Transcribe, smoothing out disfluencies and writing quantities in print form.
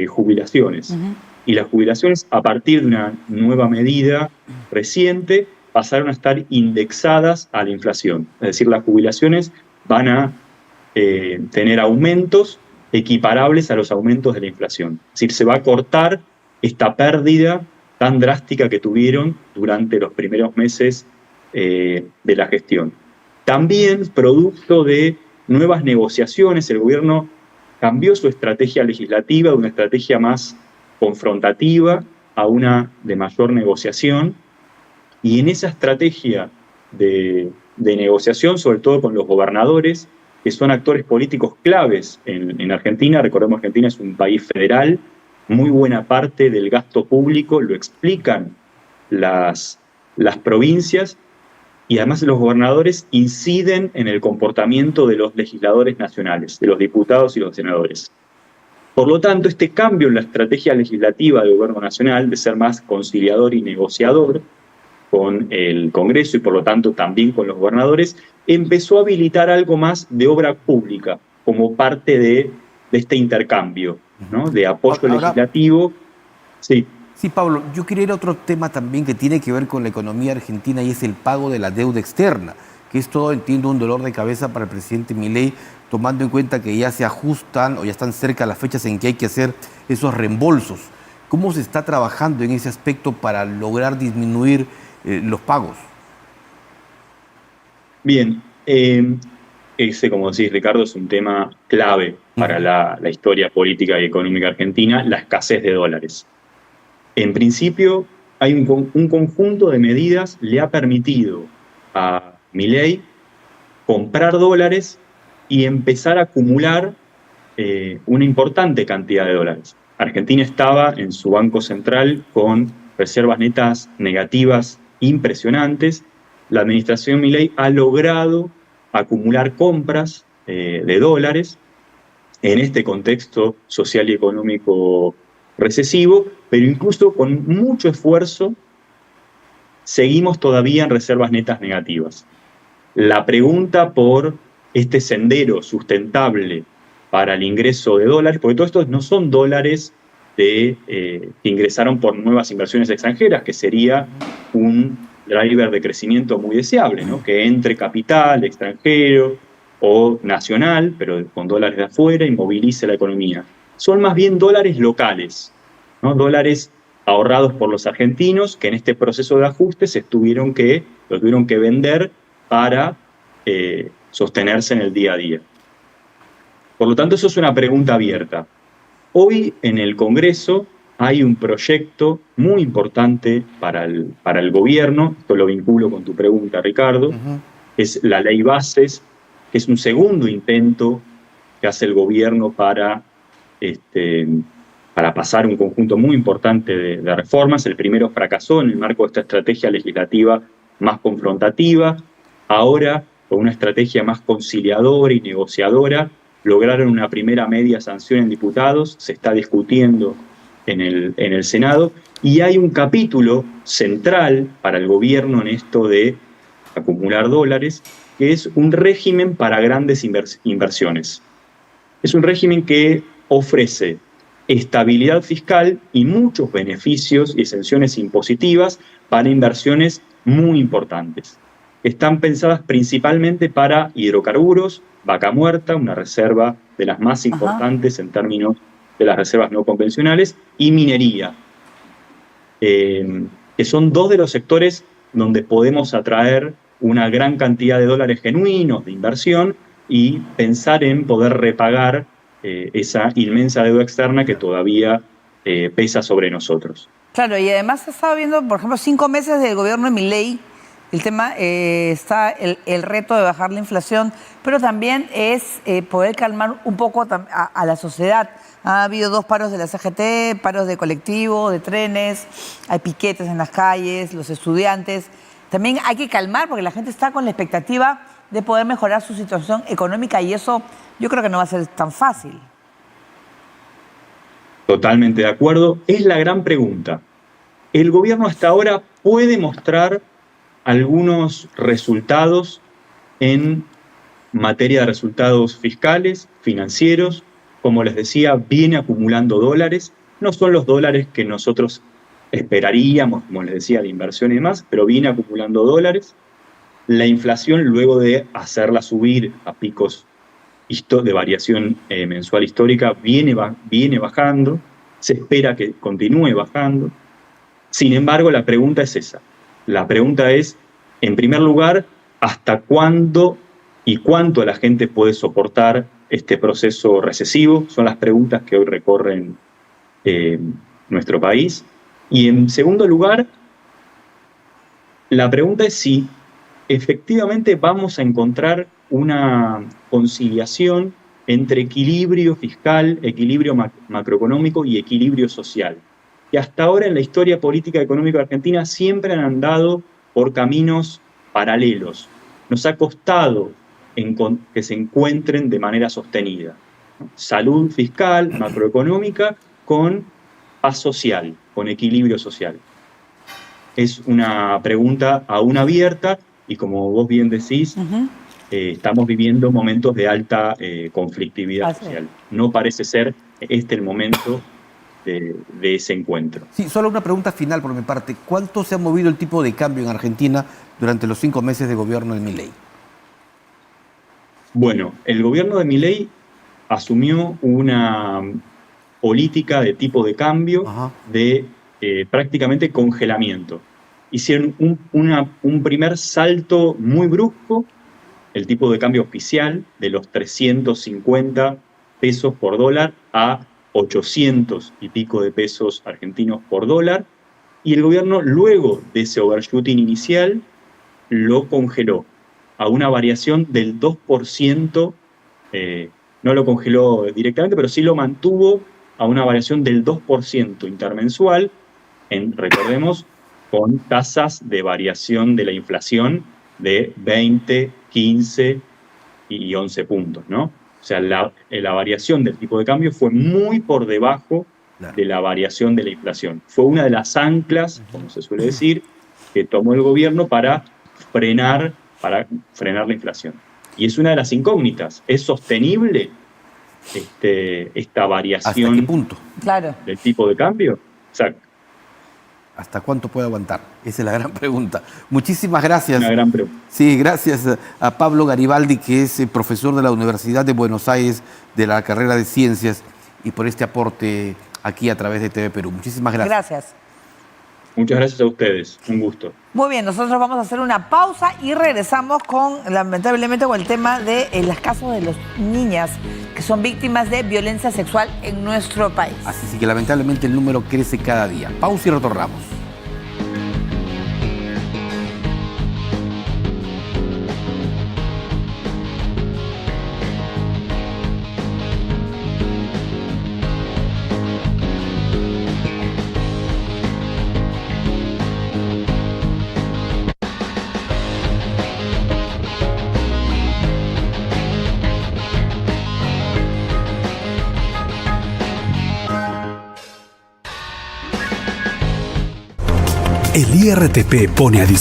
jubilaciones. Ujú. Y las jubilaciones, a partir de una nueva medida reciente, pasaron a estar indexadas a la inflación. Es decir, las jubilaciones van a tener aumentos equiparables a los aumentos de la inflación. Es decir, se va a cortar esta pérdida tan drástica que tuvieron durante los primeros meses de la gestión. También, producto de nuevas negociaciones, el gobierno cambió su estrategia legislativa de una estrategia más confrontativa a una de mayor negociación, y en esa estrategia de negociación, sobre todo con los gobernadores, que son actores políticos claves en Argentina. Recordemos que Argentina es un país federal, muy buena parte del gasto público lo explican las provincias, y además los gobernadores inciden en el comportamiento de los legisladores nacionales, de los diputados y los senadores. Por lo tanto, este cambio en la estrategia legislativa del gobierno nacional de ser más conciliador y negociador con el Congreso y por lo tanto también con los gobernadores, empezó a habilitar algo más de obra pública como parte de este intercambio, ¿no? De apoyo legislativo. Sí. Sí, Pablo, yo quería ir a otro tema también que tiene que ver con la economía argentina, y es el pago de la deuda externa, que es todo, entiendo, un dolor de cabeza para el presidente Milei, tomando en cuenta que ya se ajustan o ya están cerca las fechas en que hay que hacer esos reembolsos. ¿Cómo se está trabajando en ese aspecto para lograr disminuir los pagos? Bien, ese, como decís, Ricardo, es un tema clave para la historia política y económica argentina, la escasez de dólares. En principio, hay un conjunto de medidas que le ha permitido a Milei comprar dólares y empezar a acumular una importante cantidad de dólares. Argentina estaba en su Banco Central con reservas netas negativas impresionantes. La administración Milei ha logrado acumular compras de dólares en este contexto social y económico recesivo, pero incluso con mucho esfuerzo seguimos todavía en reservas netas negativas. La pregunta por este sendero sustentable para el ingreso de dólares, porque todos estos no son dólares que ingresaron por nuevas inversiones extranjeras, que sería un driver de crecimiento muy deseable, ¿no? Que entre capital extranjero o nacional, pero con dólares de afuera, y movilice la economía. Son más bien dólares locales, ¿no? Dólares ahorrados por los argentinos que en este proceso de ajuste los tuvieron que vender para sostenerse en el día a día. Por lo tanto, eso es una pregunta abierta. Hoy en el Congreso hay un proyecto muy importante para el gobierno, esto lo vinculo con tu pregunta, Ricardo, es la Ley Bases, que es un segundo intento que hace el gobierno para pasar un conjunto muy importante de reformas. El primero fracasó en el marco de esta estrategia legislativa más confrontativa. Ahora, con una estrategia más conciliadora y negociadora, lograron una primera media sanción en diputados, se está discutiendo en el Senado, y hay un capítulo central para el gobierno en esto de acumular dólares, que es un régimen para grandes inversiones. Es un régimen que ofrece estabilidad fiscal y muchos beneficios y exenciones impositivas para inversiones muy importantes. Están pensadas principalmente para hidrocarburos, Vaca Muerta, una reserva de las más importantes en términos de las reservas no convencionales, y minería, que son dos de los sectores donde podemos atraer una gran cantidad de dólares genuinos de inversión y pensar en poder repagar esa inmensa deuda externa que todavía pesa sobre nosotros. Claro, y además se estaba viendo, por ejemplo, 5 meses del gobierno de Milei. El tema está el reto de bajar la inflación, pero también es poder calmar un poco a la sociedad. Ha habido 2 paros de la CGT, paros de colectivo, de trenes, hay piquetes en las calles, los estudiantes. También hay que calmar porque la gente está con la expectativa de poder mejorar su situación económica, y eso yo creo que no va a ser tan fácil. Totalmente de acuerdo. Es la gran pregunta. El gobierno hasta ahora puede mostrar algunos resultados en materia de resultados fiscales, financieros, como les decía, viene acumulando dólares. No son los dólares que nosotros esperaríamos, como les decía, de inversión y demás, pero viene acumulando dólares. La inflación, luego de hacerla subir a picos de variación mensual histórica, viene bajando. Se espera que continúe bajando. Sin embargo, la pregunta es esa. La pregunta es, en primer lugar, ¿hasta cuándo y cuánto la gente puede soportar este proceso recesivo? Son las preguntas que hoy recorren nuestro país. Y en segundo lugar, la pregunta es si efectivamente vamos a encontrar una conciliación entre equilibrio fiscal, equilibrio macroeconómico y equilibrio social. Que hasta ahora en la historia política y económica de Argentina siempre han andado por caminos paralelos. Nos ha costado que se encuentren de manera sostenida. Salud fiscal, macroeconómica, con paz social, con equilibrio social. Es una pregunta aún abierta y, como vos bien decís, estamos viviendo momentos de alta conflictividad social. No parece ser este el momento de ese encuentro. Sí, solo una pregunta final por mi parte. ¿Cuánto se ha movido el tipo de cambio en Argentina durante los 5 meses de gobierno de Milei? Bueno, el gobierno de Milei asumió una política de tipo de cambio de prácticamente congelamiento. Hicieron un primer salto muy brusco, el tipo de cambio oficial de los 350 pesos por dólar a 800 y pico de pesos argentinos por dólar, y el gobierno, luego de ese overshooting inicial, lo congeló a una variación del 2%, no lo congeló directamente, pero sí lo mantuvo a una variación del 2% intermensual, recordemos, con tasas de variación de la inflación de 20, 15 y 11 puntos, ¿no? O sea, la variación del tipo de cambio fue muy por debajo de la variación de la inflación. Fue una de las anclas, como se suele decir, que tomó el gobierno para frenar la inflación. Y es una de las incógnitas. ¿Es sostenible esta variación? ¿Hasta qué punto? Claro. Del tipo de cambio? Exacto. ¿Hasta cuánto puede aguantar? Esa es la gran pregunta. Muchísimas gracias. Una gran pregunta. Sí, gracias a Pablo Garibaldi, que es profesor de la Universidad de Buenos Aires de la carrera de Ciencias, y por este aporte aquí a través de TV Perú. Muchísimas gracias. Gracias. Muchas gracias a ustedes. Un gusto. Muy bien, nosotros vamos a hacer una pausa y regresamos lamentablemente, con el tema de los casos de las niñas que son víctimas de violencia sexual en nuestro país. Así que lamentablemente el número crece cada día. Pausa y retornamos. El IRTP pone a disposición